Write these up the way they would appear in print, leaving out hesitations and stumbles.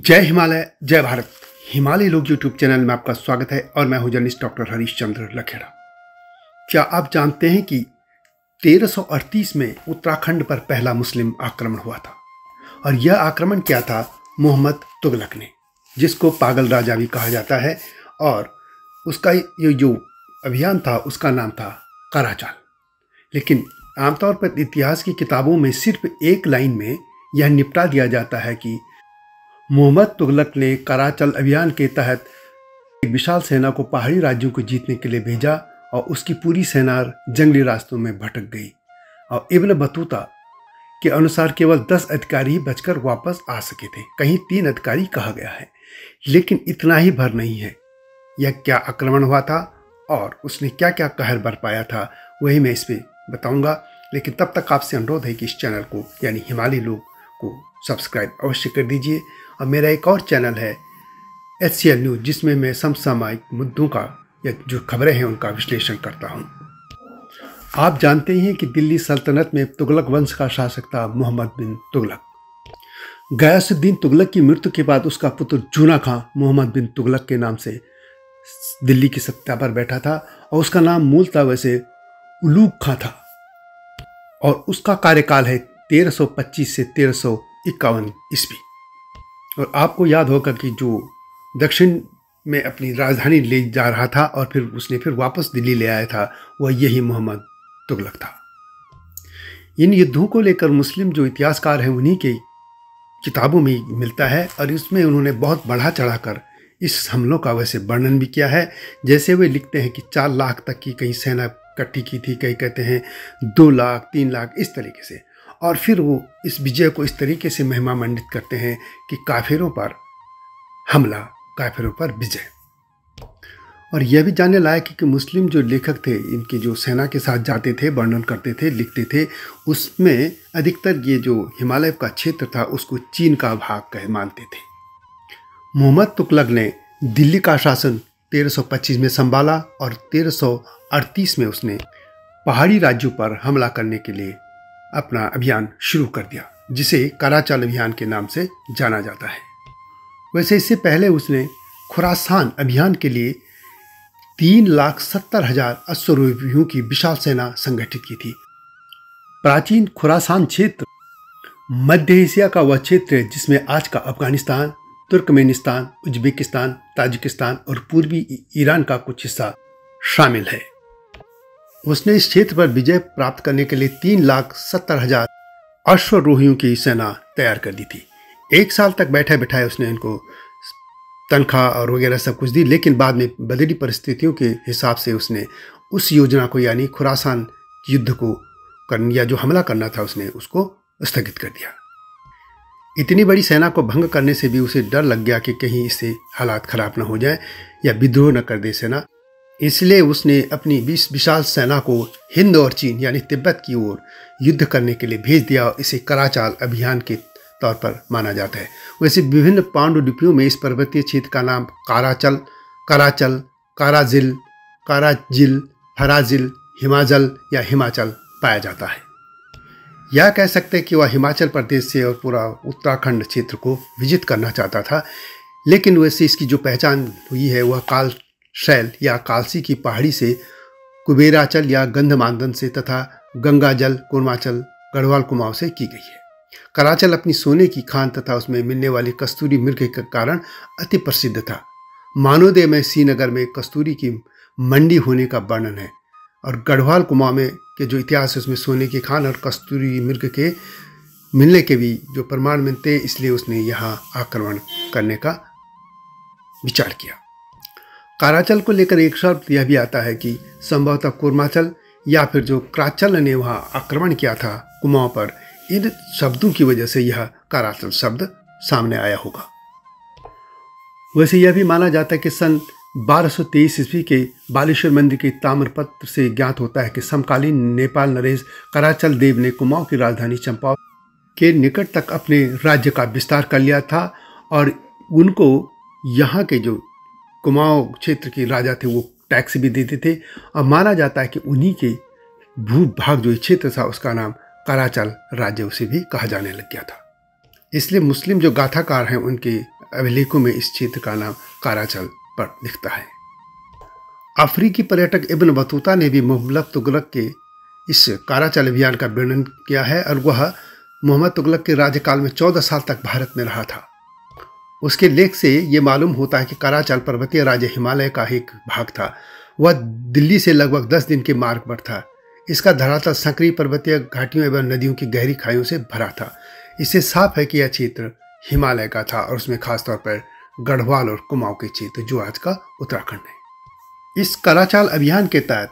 जय हिमालय जय भारत। हिमालय लोग यूट्यूब चैनल में आपका स्वागत है और मैं हूं जर्नलिस्ट डॉक्टर हरीशचंद्र लखेड़ा। क्या आप जानते हैं कि 1338 में उत्तराखंड पर पहला मुस्लिम आक्रमण हुआ था और यह आक्रमण किया था मोहम्मद तुगलक ने, जिसको पागल राजा भी कहा जाता है। और उसका ये जो अभियान था उसका नाम था कराचाल। लेकिन आमतौर पर इतिहास की किताबों में सिर्फ एक लाइन में यह निपटा दिया जाता है कि मोहम्मद तुगलक ने कराचल अभियान के तहत एक विशाल सेना को पहाड़ी राज्यों को जीतने के लिए भेजा और उसकी पूरी सेना जंगली रास्तों में भटक गई और इब्न बतूता के अनुसार केवल 10 अधिकारी ही बचकर वापस आ सके थे। कहीं 3 अधिकारी कहा गया है, लेकिन इतना ही भर नहीं है। यह क्या आक्रमण हुआ था और उसने क्या क्या कहर बरपाया था वही मैं इस पर बताऊंगा। लेकिन तब तक आपसे अनुरोध है कि इस चैनल को यानी हिमालय लोग को सब्सक्राइब अवश्य कर दीजिए। और मेरा एक और चैनल है HCL न्यूज़, जिसमें मैं समसामयिक मुद्दों का या जो खबरें हैं उनका विश्लेषण करता हूं। आप जानते हैं कि दिल्ली सल्तनत में तुगलक वंश का शासक था मोहम्मद बिन तुगलक। गयासुद्दीन तुगलक की मृत्यु के बाद उसका पुत्र जूना खां मोहम्मद बिन तुगलक के नाम से दिल्ली की सत्ता पर बैठा था और उसका नाम मूलतः वैसे उलूग खां था और उसका कार्यकाल है 1325 से 1351 ईस्वी। और आपको याद होगा कि जो दक्षिण में अपनी राजधानी ले जा रहा था और फिर उसने वापस दिल्ली ले आया था, वह यही मोहम्मद तुगलक था। इन युद्धों को लेकर मुस्लिम जो इतिहासकार हैं उन्हीं के किताबों में मिलता है और इसमें उन्होंने बहुत बढ़ा चढ़ाकर इस हमलों का वैसे वर्णन भी किया है। जैसे वे लिखते हैं कि 4 लाख तक की कहीं सेना इकट्ठी की थी, कहीं कहते हैं 2 लाख 3 लाख इस तरीके से। और फिर वो इस विजय को इस तरीके से महिमा मंडित करते हैं कि काफिरों पर हमला, काफिरों पर विजय। और यह भी जानने लायक है कि मुस्लिम जो लेखक थे, इनके जो सेना के साथ जाते थे, वर्णन करते थे, लिखते थे, उसमें अधिकतर ये जो हिमालय का क्षेत्र था उसको चीन का भाग कह मानते थे। मोहम्मद तुगलक ने दिल्ली का शासन 1325 में संभाला और 1338 में उसने पहाड़ी राज्यों पर हमला करने के लिए अपना अभियान शुरू कर दिया, जिसे कराचाल अभियान के नाम से जाना जाता है। वैसे इससे पहले उसने खुरासान अभियान के लिए 3,70,000 अश्वारोहियों की विशाल सेना संगठित की थी। प्राचीन खुरासान क्षेत्र मध्य एशिया का वह क्षेत्र है जिसमें आज का अफगानिस्तान, तुर्कमेनिस्तान, उज्बेकिस्तान, ताजिकिस्तान और पूर्वी ईरान का कुछ हिस्सा शामिल है। उसने इस क्षेत्र पर विजय प्राप्त करने के लिए 3,70,000 अश्वारोहियों की सेना तैयार कर दी थी। 1 साल तक बैठे बैठाए उसने इनको तनख्वाह और वगैरह सब कुछ दी, लेकिन बाद में बदली परिस्थितियों के हिसाब से उसने उस योजना को यानी खुरासान युद्ध को करने या जो हमला करना था उसने उसको स्थगित कर दिया। इतनी बड़ी सेना को भंग करने से भी उसे डर लग गया कि कहीं इससे हालात खराब न हो जाए या विद्रोह न कर दे सेना। इसलिए उसने अपनी विशाल सेना को हिंद और चीन यानी तिब्बत की ओर युद्ध करने के लिए भेज दिया और इसे कराचाल अभियान के तौर पर माना जाता है। वैसे विभिन्न पांडुलिपियों में इस पर्वतीय क्षेत्र का नाम कराचल, कराचल, काराजिल, काराजिल, हराजिल, हिमाचल या हिमाचल पाया जाता है। यह कह सकते हैं कि वह हिमाचल प्रदेश से और पूरा उत्तराखंड क्षेत्र को विजित करना चाहता था, लेकिन वैसे इसकी जो पहचान हुई है वह काल शैल या कालसी की पहाड़ी से, कुबेराचल या गंधमादन से तथा गंगाजल, कुर्माचल, गढ़वाल कुमाऊं से की गई है। कराचल अपनी सोने की खान तथा उसमें मिलने वाली कस्तूरी मृग के कारण अति प्रसिद्ध था। मानोदय में श्रीनगर में कस्तूरी की मंडी होने का वर्णन है और गढ़वाल कुमाऊं में के जो इतिहास है उसमें सोने की खान और कस्तूरी मृग के मिलने के भी जो प्रमाण मिलते, इसलिए उसने यहाँ आक्रमण करने का विचार किया। कराचल को लेकर एक शब्द यह भी आता है कि संभवतः कुर्माचल या फिर जो क्राचल ने वहाँ आक्रमण किया था कुमाऊं पर, इन शब्दों की वजह से यह कराचल शब्द सामने आया होगा। वैसे यह भी माना जाता है कि सन 1223 ईस्वी के बालेश्वर मंदिर के ताम्रपत्र से ज्ञात होता है कि समकालीन नेपाल नरेश कराचल देव ने कुमाऊं की राजधानी चंपावत के निकट तक अपने राज्य का विस्तार कर लिया था और उनको यहाँ के जो कुमाऊं क्षेत्र के राजा थे वो टैक्स भी देते थे और माना जाता है कि उन्हीं के भूभाग जो क्षेत्र था उसका नाम कराचल राज्य उसे भी कहा जाने लग गया था। इसलिए मुस्लिम जो गाथाकार हैं उनके अभिलेखों में इस क्षेत्र का नाम काराचल पर लिखता है। अफ्रीकी पर्यटक इब्न बतूता ने भी मोहम्मद तुगलक के इस काराचल अभियान का वर्णन किया है और वह मोहम्मद तुगलक के राज्यकाल में 14 साल तक भारत में रहा था। उसके लेख से ये मालूम होता है कि काराचल पर्वतीय राज्य हिमालय का एक भाग था। वह दिल्ली से लगभग 10 दिन के मार्ग पर था। इसका धरातल संकरी पर्वतीय घाटियों एवं नदियों की गहरी खाइयों से भरा था। इससे साफ है कि यह क्षेत्र हिमालय का था और उसमें खासतौर पर गढ़वाल और कुमाऊं के क्षेत्र जो आज का उत्तराखंड है। इस काराचाल अभियान के तहत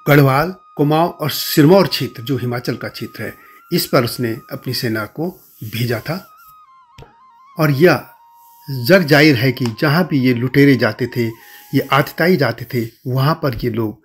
गढ़वाल, कुमाऊं और सिरमौर क्षेत्र जो हिमाचल का क्षेत्र है, इस पर उसने अपनी सेना को भेजा था। और यह जग जाहिर है कि जहां भी ये लुटेरे जाते थे, ये आतताई जाते थे, वहां पर ये लोग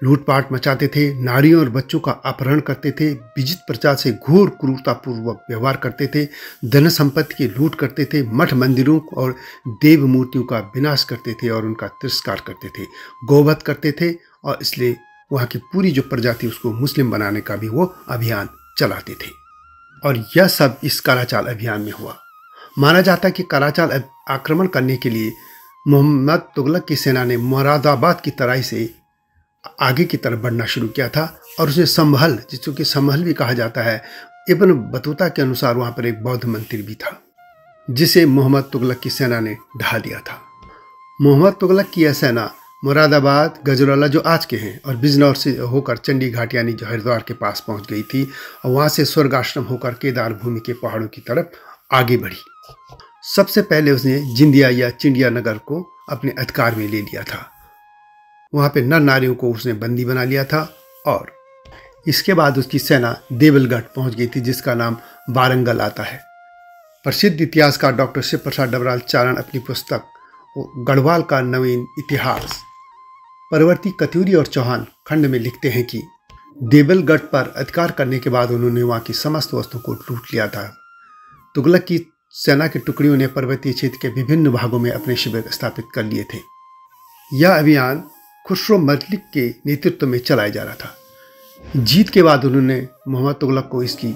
लूटपाट मचाते थे, नारियों और बच्चों का अपहरण करते थे, विजित प्रजा से घोर क्रूरतापूर्वक व्यवहार करते थे, धन संपत्ति की लूट करते थे, मठ मंदिरों और देव मूर्तियों का विनाश करते थे और उनका तिरस्कार करते थे, गौवध करते थे और इसलिए वहाँ की पूरी जो प्रजा थी उसको मुस्लिम बनाने का भी वो अभियान चलाते थे। और यह सब इस काराचाल अभियान में हुआ। माना जाता है कि काराचाल आक्रमण करने के लिए मोहम्मद तुगलक की सेना ने मुरादाबाद की तराई से आगे की तरफ बढ़ना शुरू किया था और उसने संभल, जिसको कि संभल भी कहा जाता है, इब्न बतूता के अनुसार वहां पर एक बौद्ध मंदिर भी था जिसे मोहम्मद तुगलक की सेना ने ढा दिया था। मोहम्मद तुगलक की यह सेना मुरादाबाद, गजरौला जो आज के हैं और बिजनौर से होकर चंडी घाट यानी जो हरिद्वार के पास पहुंच गई थी और वहां से स्वर्ग आश्रम होकर केदार भूमि के पहाड़ों की तरफ आगे बढ़ी। सबसे पहले उसने जिंदिया या चिंडिया नगर को अपने अधिकार में ले लिया था। वहां पे नर नारियों को उसने बंदी बना लिया था और इसके बाद उसकी सेना देवलगढ़ पहुंच गई थी जिसका नाम वारंगल आता है। प्रसिद्ध इतिहासकार डॉक्टर शिव प्रसाद डबराल चारण अपनी पुस्तक गढ़वाल का नवीन इतिहास परवर्ती कत्यूरी और चौहान खंड में लिखते हैं कि देवलगढ़ पर अधिकार करने के बाद उन्होंने वहां की समस्त वस्तुओं को लूट लिया था। तुगलक की सेना की टुकड़ियों ने पर्वतीय क्षेत्र के विभिन्न भागों में अपने शिविर स्थापित कर लिए थे। यह अभियान खुसरो मलिक के नेतृत्व में चलाया जा रहा था। जीत के बाद उन्होंने मोहम्मद तुगलक को इसकी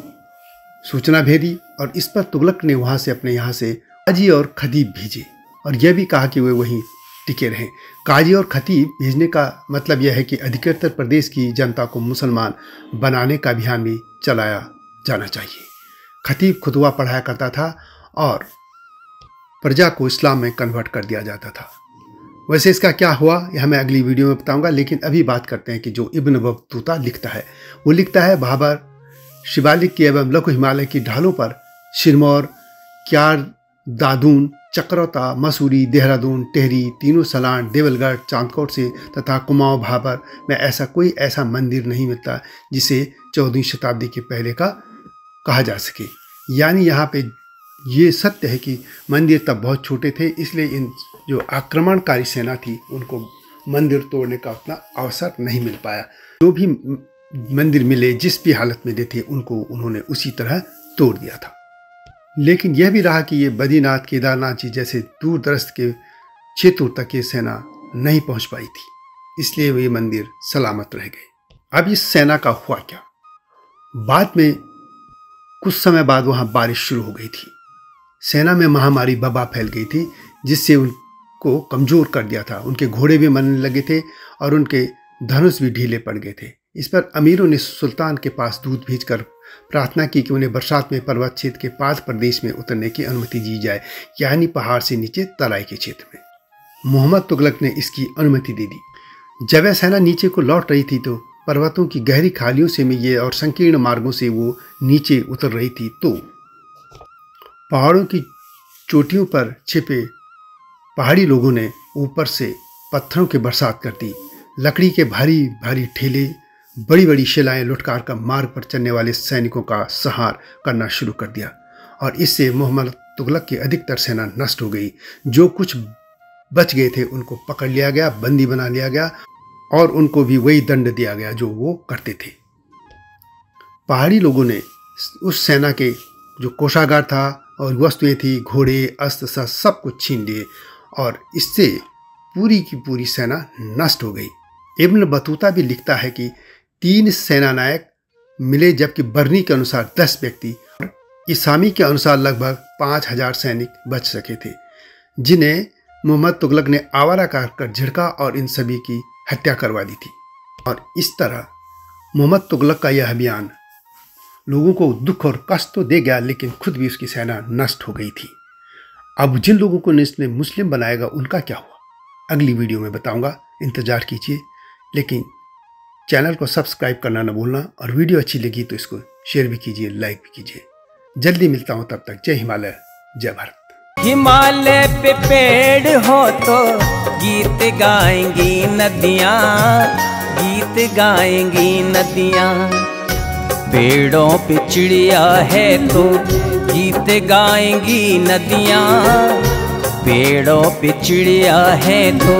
सूचना भेजी और इस पर तुगलक ने वहां से अपने यहाँ से काजी और खतीब भेजे और यह भी कहा कि वे वहीं टिके रहें। काजी और खतीब भेजने का मतलब यह है कि अधिकतर प्रदेश की जनता को मुसलमान बनाने का अभियान भी चलाया जाना चाहिए। खतीब खुतबा पढ़ाया करता था और प्रजा को इस्लाम में कन्वर्ट कर दिया जाता था। वैसे इसका क्या हुआ यह मैं अगली वीडियो में बताऊंगा, लेकिन अभी बात करते हैं कि जो इब्न बतूता लिखता है वो लिखता है भाबर शिवालिक की एवं लघु हिमालय की ढालों पर सिरमौर, क्यार, दादून, चक्रौता, मसूरी, देहरादून, टेहरी, तीनों सलान, देवलगढ़, चांदकोट से तथा कुमाऊं भाबर में ऐसा मंदिर नहीं मिलता जिसे 14वीं शताब्दी के पहले का कहा जा सके। यानी यहाँ पे ये सत्य है कि मंदिर तब बहुत छोटे थे, इसलिए इन जो आक्रमणकारी सेना थी उनको मंदिर तोड़ने का उतना अवसर नहीं मिल पाया। जो भी मंदिर मिले जिस भी हालत में थे उनको उन्होंने उसी तरह तोड़ दिया था। लेकिन यह भी रहा कि ये बद्रीनाथ, केदारनाथ जी जैसे दूर दराज के क्षेत्रों तक ये सेना नहीं पहुंच पाई थी, इसलिए वे मंदिर सलामत रह गए। अब इस सेना का हुआ क्या? बाद में कुछ समय बाद वहां बारिश शुरू हो गई थी। सेना में महामारी वबा फैल गई थी जिससे उनको कमजोर कर दिया था। उनके घोड़े भी मरने लगे थे और उनके धनुष भी ढीले पड़ गए थे। इस पर अमीरों ने सुल्तान के पास दूत भेजकर प्रार्थना की कि उन्हें बरसात में पर्वत क्षेत्र के पास प्रदेश में उतरने की अनुमति दी जाए, यानी पहाड़ से नीचे तराई के क्षेत्र में। मोहम्मद तुगलक ने इसकी अनुमति दे दी। जब वह सेना नीचे को लौट रही थी तो पर्वतों की गहरी खालियों से में ये और संकीर्ण मार्गों से वो नीचे उतर रही थी तो पहाड़ों की चोटियों पर छिपे पहाड़ी लोगों ने ऊपर से पत्थरों की बरसात कर दी। लकड़ी के भारी भारी ठेले, बड़ी बड़ी शिलाएं लुटकार कर मार्ग पर चलने वाले सैनिकों का संहार करना शुरू कर दिया और इससे मोहम्मद तुगलक की अधिकतर सेना नष्ट हो गई। जो कुछ बच गए थे उनको पकड़ लिया गया, बंदी बना लिया गया और उनको भी वही दंड दिया गया जो वो करते थे। पहाड़ी लोगों ने उस सेना के जो कोषागार था और वस्तुएं थी, घोड़े, अस्त्र शस्त्र सब कुछ छीन लिए और इससे पूरी की पूरी सेना नष्ट हो गई। इब्न बतूता भी लिखता है कि 3 सेनानायक मिले जबकि बरनी के अनुसार 10 व्यक्ति, इसामी के अनुसार लगभग 5000 सैनिक बच सके थे, जिन्हें मोहम्मद तुगलक ने आवारा कर झिड़का और इन सभी की हत्या करवा दी थी। और इस तरह मोहम्मद तुगलक का यह अभियान लोगों को दुख और कष्ट तो दे गया, लेकिन खुद भी उसकी सेना नष्ट हो गई थी। अब जिन लोगों को इसने मुस्लिम बनाएगा उनका क्या हुआ, अगली वीडियो में बताऊंगा, इंतजार कीजिए। लेकिन चैनल को सब्सक्राइब करना न भूलना, और वीडियो अच्छी लगी तो इसको शेयर भी कीजिए, लाइक भी कीजिए। जल्दी मिलता हूं, तब तक जय हिमालय, जय भारत। हिमालय पे पेड़ हो तो गीत गाएंगी नदियाँ, गीत गाएंगी नदियाँ। पेड़ों पे चिड़िया है तो गीत गाएंगी नदियाँ, पेड़ों पे चिड़िया है तो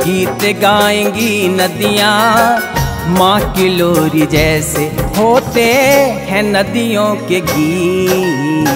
गीत गाएंगी नदियाँ। माँ की लोरी जैसे होते हैं नदियों के गीत,